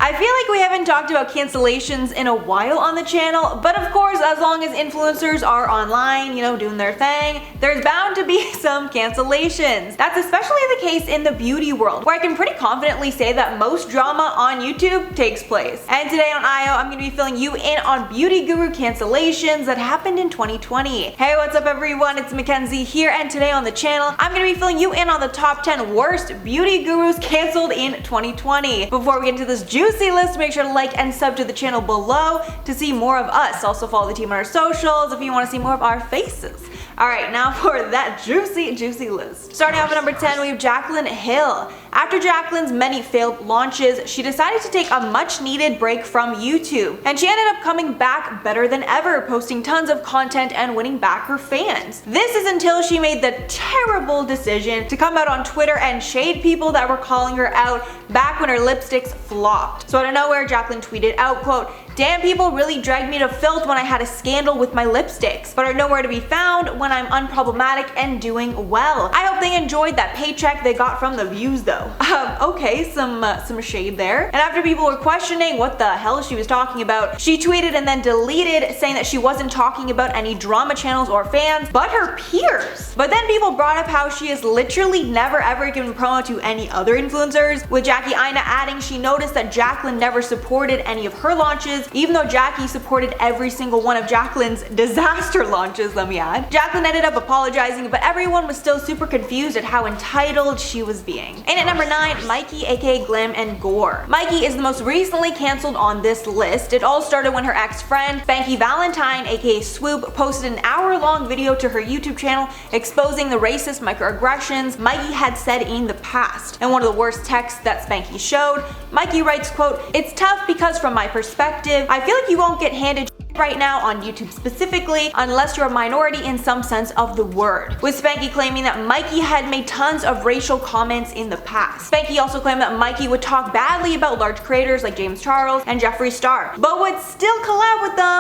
I feel like we haven't talked about cancellations in a while on the channel, but of course, as long as influencers are online, doing their thing, there's bound to be some cancellations. That's especially the case in the beauty world, where I can pretty confidently say that most drama on YouTube takes place. And today on IO, I'm going to be filling you in on beauty guru cancellations that happened in 2020. Hey, what's up everyone? It's Mackenzie here, and today on the channel, I'm going to be filling you in on the top 10 worst beauty gurus canceled in 2020. Before we get into this juicy list, make sure to like and sub to the channel below to see more of us. Also follow the team on our socials if you want to see more of our faces. Alright, now for that juicy list. Starting off at number 10, we have Jaclyn Hill. After Jaclyn's many failed launches, she decided to take a much needed break from YouTube. And she ended up coming back better than ever, posting tons of content and winning back her fans. This is until she made the terrible decision to come out on Twitter and shade people that were calling her out back when her lipsticks flopped. So out of nowhere, Jaclyn tweeted out, quote, "Damn, people really dragged me to filth when I had a scandal with my lipsticks, but are nowhere to be found when I'm unproblematic and doing well. I hope they enjoyed that paycheck they got from the views though." Okay, some shade there. And after people were questioning what the hell she was talking about, she tweeted and then deleted, saying that she wasn't talking about any drama channels or fans, but her peers. But then people brought up how she has literally never ever given promo to any other influencers, with Jackie Aina adding she noticed that Jaclyn never supported any of her launches, even though Jackie supported every single one of Jaclyn's disaster launches, let me add. Jaclyn ended up apologizing, but everyone was still super confused at how entitled she was being. And at number 9, Mykie aka Glam and Gore. Mykie is the most recently cancelled on this list. It all started when her ex-friend, Spanky Valentine aka Swoop, posted an hour-long video to her YouTube channel exposing the racist microaggressions Mykie had said in the past. And one of the worst texts that Spanky showed, Mykie writes, quote, "It's tough because from my perspective, I feel like you won't get handed right now on YouTube specifically unless you're a minority in some sense of the word," with Spanky claiming that Mykie had made tons of racial comments in the past. Spanky also claimed that Mykie would talk badly about large creators like James Charles and Jeffree Star, but would still collab with them,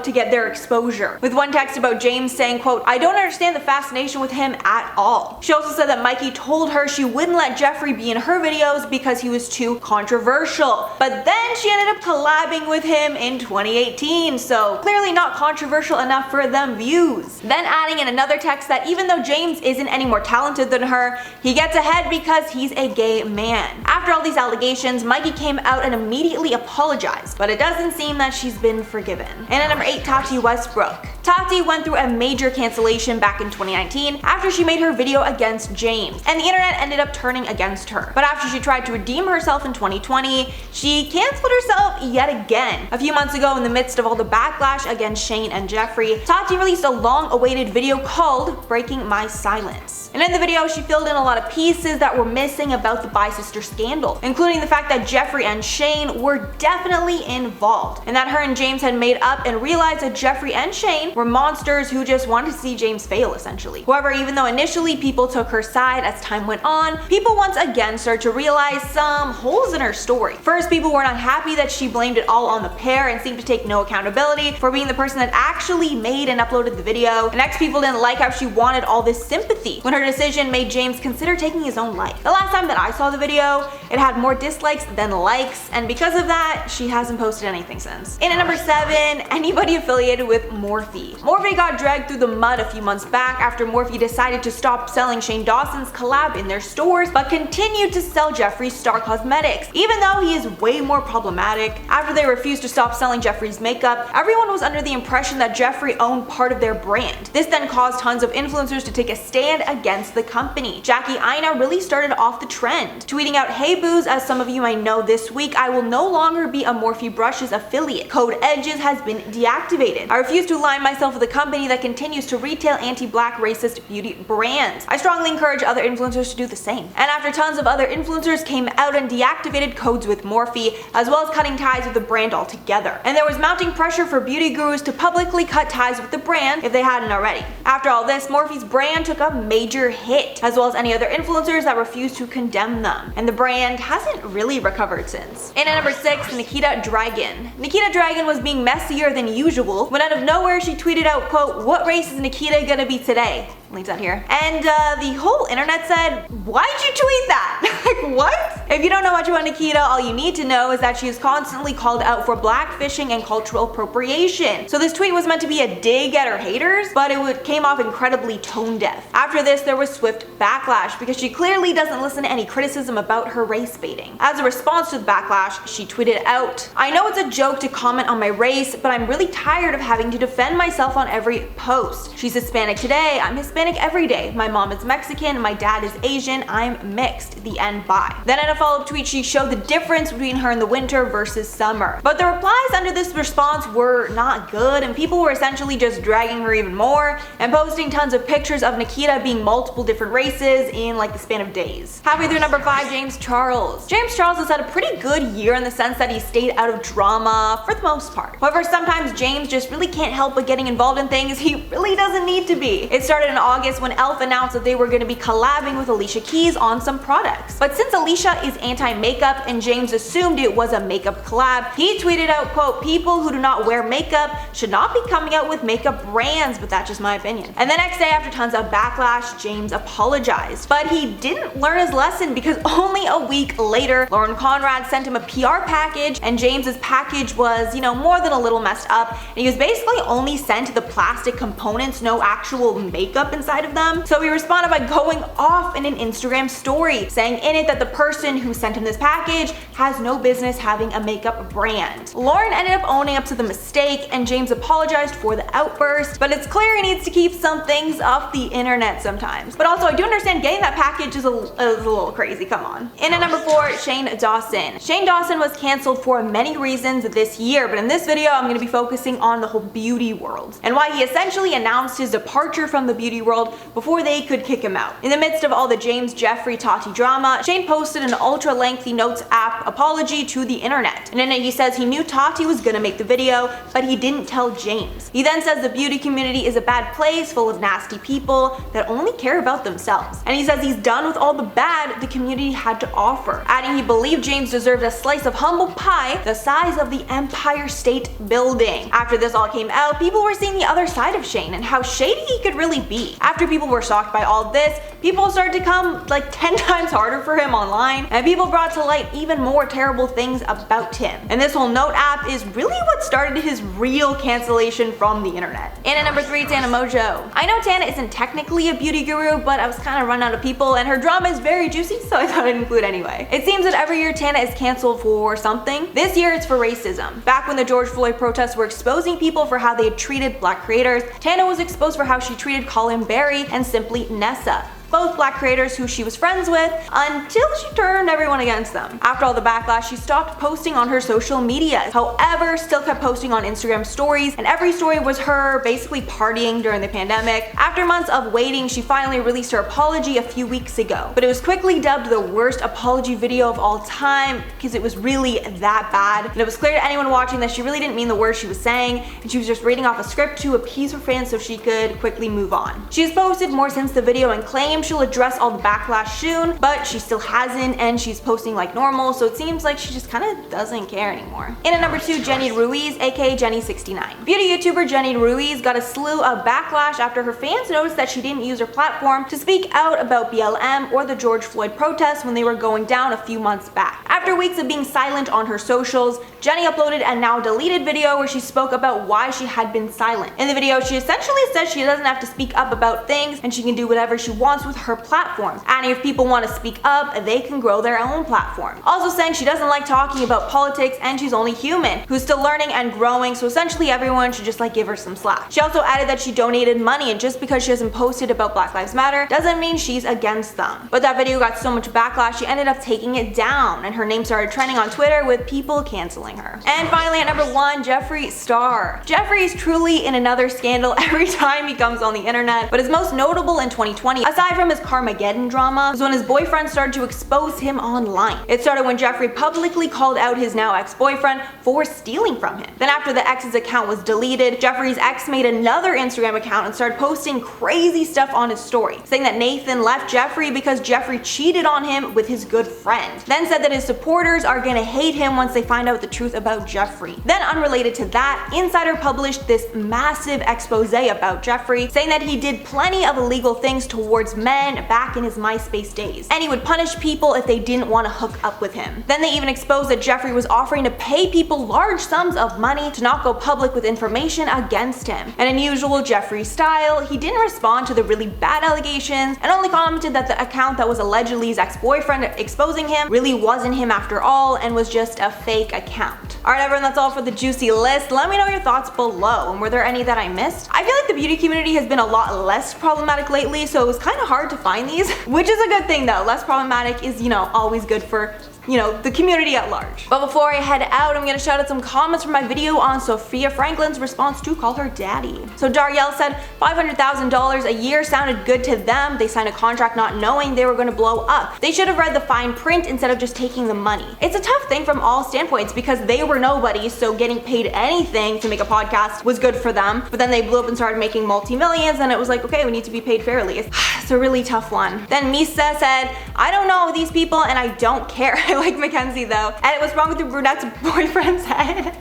to get their exposure. With one text about James saying, quote, "I don't understand the fascination with him at all." She also said that Mykie told her she wouldn't let Jeffree be in her videos because he was too controversial. But then she ended up collabing with him in 2018, so clearly not controversial enough for them views. Then adding in another text that even though James isn't any more talented than her, he gets ahead because he's a gay man. After all these allegations, Mykie came out and immediately apologized, but it doesn't seem that she's been forgiven. And at number 8, Tati Westbrook. Tati went through a major cancellation back in 2019 after she made her video against James, and the internet ended up turning against her. But after she tried to redeem herself in 2020, she canceled herself yet again. A few months ago, in the midst of all the backlash against Shane and Jeffree, Tati released a long-awaited video called Breaking My Silence. And in the video, she filled in a lot of pieces that were missing about the bi-sister scandal, including the fact that Jeffree and Shane were definitely involved, and that her and James had made up and realized that Jeffree and Shane were monsters who just wanted to see James fail, essentially. However, even though initially people took her side, as time went on, people once again started to realize some holes in her story. First, people were not happy that she blamed it all on the pair and seemed to take no accountability for being the person that actually made and uploaded the video. And next, people didn't like how she wanted all this sympathy when her decision made James consider taking his own life. The last time that I saw the video, it had more dislikes than likes, and because of that, she hasn't posted anything since. And at number 7, anybody affiliated with Morphe. Morphe got dragged through the mud a few months back after Morphe decided to stop selling Shane Dawson's collab in their stores, but continued to sell Jeffree Star cosmetics, even though he is way more problematic. After they refused to stop selling Jeffree's makeup, everyone was under the impression that Jeffree owned part of their brand. This then caused tons of influencers to take a stand against the company. Jackie Aina really started off the trend, tweeting out, "Hey boos, as some of you might know, this week I will no longer be a Morphe Brushes affiliate. Code EDGES has been deactivated. I refuse to align myself with a company that continues to retail anti-black racist beauty brands. I strongly encourage other influencers to do the same." And after tons of other influencers came out and deactivated codes with Morphe, as well as cutting ties with the brand altogether. And there was mounting pressure for beauty gurus to publicly cut ties with the brand if they hadn't already. After all this, Morphe's brand took a major hit, as well as any other influencers that refused to condemn them. And the brand hasn't really recovered since. And at number 6, Nikita Dragun. Nikita Dragun was being messier than usual when out of nowhere she tweeted out, quote, "What race is Nikita gonna be today?" Links out here. And the whole internet said, "Why'd you tweet that?" Like, what? If you don't know much about Nikita, all you need to know is that she is constantly called out for blackfishing and cultural appropriation. So this tweet was meant to be a dig at her haters, but it came off incredibly tone deaf. After this, there was swift backlash because she clearly doesn't listen to any criticism about her race baiting. As a response to the backlash, she tweeted out, "I know it's a joke to comment on my race, but I'm really tired of having to defend myself on every post. She's Hispanic today, I'm Hispanic every day. My mom is Mexican, my dad is Asian, I'm mixed. The end, bye." Then in a follow-up tweet, she showed the difference between her in the winter versus summer. But the replies under this response were not good, and people were essentially just dragging her even more and posting tons of pictures of Nikita being multiple different races in like the span of days. Halfway through number 5, James Charles. James Charles has had a pretty good year in the sense that he stayed out of drama for the most part. However, sometimes James just really can't help but getting involved in things he really doesn't need to be. It started in August when e.l.f. announced that they were going to be collabing with Alicia Keys on some products. But since Alicia is anti-makeup and James assumed it was a makeup collab, he tweeted out, quote, "People who do not wear makeup should not be coming out with makeup brands, but that's just my opinion." And the next day, after tons of backlash, James apologized. But he didn't learn his lesson because only a week later, Lauren Conrad sent him a PR package, and James's package was, more than a little messed up, and he was basically only sent the plastic components, no actual makeup inside of them. So he responded by going off in an Instagram story, saying in it that the person who sent him this package has no business having a makeup brand. Lauren ended up owning up to the mistake, and James apologized for the outburst, but it's clear he needs to keep some things off the internet sometimes. But also, I do understand getting that package is a little crazy, come on. In at number 4, Shane Dawson. Shane Dawson was canceled for many reasons this year, but in this video, I'm going to be focusing on the whole beauty world and why he essentially announced his departure from the beauty world before they could kick him out. In the midst of all the James, Jeffree, Tati drama, Shane posted an ultra-lengthy notes app apology to the internet. And in it, he says he knew Tati was gonna make the video, but he didn't tell James. He then says the beauty community is a bad place full of nasty people that only care about themselves. And he says he's done with all the bad the community had to offer, adding he believed James deserved a slice of humble pie the size of the Empire State Building. After this all came out, people were seeing the other side of Shane and how shady he could really be. After people were shocked by all this, people started to come like 10 times harder for him online, and people brought to light even more terrible things about him. And this whole note app is really what started his real cancellation from the internet. And at number 3, Tana Mongeau. I know Tana isn't technically a beauty guru, but I was kind of run out of people, and her drama is very juicy, so I thought I'd include anyway. It seems that every year Tana is canceled for something. This year it's for racism. Back when the George Floyd protests were exposing people for how they had treated black creators, Tana was exposed for how she treated Colin Berry and Simply Nessa, both black creators who she was friends with, until she turned everyone against them. After all the backlash, she stopped posting on her social media. However, still kept posting on Instagram stories, and every story was her basically partying during the pandemic. After months of waiting, she finally released her apology a few weeks ago, but it was quickly dubbed the worst apology video of all time because it was really that bad. And it was clear to anyone watching that she really didn't mean the words she was saying, and she was just reading off a script to appease her fans so she could quickly move on. She has posted more since the video and claims she'll address all the backlash soon, but she still hasn't, and she's posting like normal, so it seems like she just kind of doesn't care anymore. In at number 2, Jenny Ruiz, aka Jenny69. Beauty YouTuber Jenny Ruiz got a slew of backlash after her fans noticed that she didn't use her platform to speak out about BLM or the George Floyd protests when they were going down a few months back. After weeks of being silent on her socials, Jenny uploaded a now deleted video where she spoke about why she had been silent. In the video, she essentially said she doesn't have to speak up about things and she can do whatever she wants with her platform, and if people want to speak up, they can grow their own platform. Also saying she doesn't like talking about politics and she's only human, who's still learning and growing, so essentially everyone should just give her some slack. She also added that she donated money, and just because she hasn't posted about Black Lives Matter doesn't mean she's against them. But that video got so much backlash, she ended up taking it down, and her name started trending on Twitter with people canceling her. And finally at number 1, Jeffree Star. Jeffree is truly in another scandal every time he comes on the internet, but his most notable in 2020, aside from his Carmageddon drama, was when his boyfriend started to expose him online. It started when Jeffree publicly called out his now ex-boyfriend for stealing from him. Then after the ex's account was deleted, Jeffree's ex made another Instagram account and started posting crazy stuff on his story, saying that Nathan left Jeffree because Jeffree cheated on him with his good friend. Then said that his supporters are gonna hate him once they find out the truth about Jeffree. Then unrelated to that, Insider published this massive expose about Jeffree, saying that he did plenty of illegal things towards men back in his MySpace days, and he would punish people if they didn't want to hook up with him. Then they even exposed that Jeffree was offering to pay people large sums of money to not go public with information against him. And in usual Jeffree style, he didn't respond to the really bad allegations and only commented that the account that was allegedly his ex-boyfriend exposing him really wasn't him after all and was just a fake account. Alright everyone, that's all for the juicy list. Let me know your thoughts below, and were there any that I missed? I feel like the beauty community has been a lot less problematic lately, so it was kind of hard to find these, which is a good thing though. Less problematic is, you know, always good for, you know, the community at large. But before I head out, I'm gonna shout out some comments from my video on Sophia Franklin's response to call her daddy. So Daryelle said $500,000 a year sounded good to them. They signed a contract not knowing they were gonna blow up. They should have read the fine print instead of just taking the money. It's a tough thing from all standpoints because they were nobody, so getting paid anything to make a podcast was good for them. But then they blew up and started making multi-millions, and it was like, okay, we need to be paid fairly. It's a really tough one. Then Misa said, I don't know these people and I don't care. I like Mackenzie though. And what's wrong with the brunette's boyfriend's head?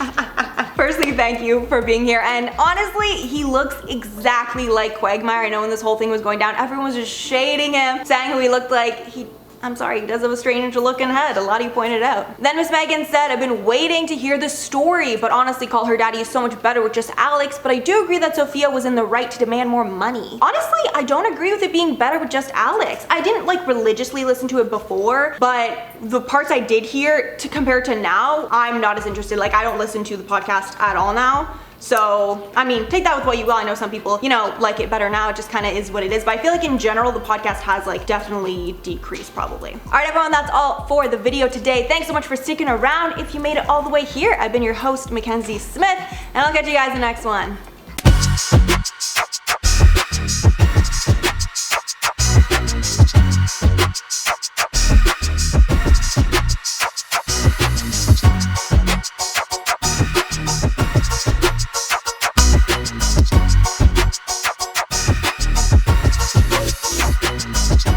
Firstly, thank you for being here. And honestly, he looks exactly like Quagmire. I know when this whole thing was going down, everyone was just shading him, saying who he looked like. I'm sorry, he does have a strange looking head. A lot of you pointed out. Then Miss Megan said, I've been waiting to hear the story, but honestly call her daddy is so much better with just Alex, but I do agree that Sophia was in the right to demand more money. Honestly, I don't agree with it being better with just Alex. I didn't like religiously listen to it before, but the parts I did hear to compare to now, I'm not as interested. Like, I don't listen to the podcast at all now. So, I mean, take that with what you will. I know some people, you know, like it better now. It just kind of is what it is. But I feel like in general, the podcast has like definitely decreased probably. All right, everyone, that's all for the video today. Thanks so much for sticking around. If you made it all the way here, I've been your host, Mackenzie Smith, and I'll catch you guys in the next one.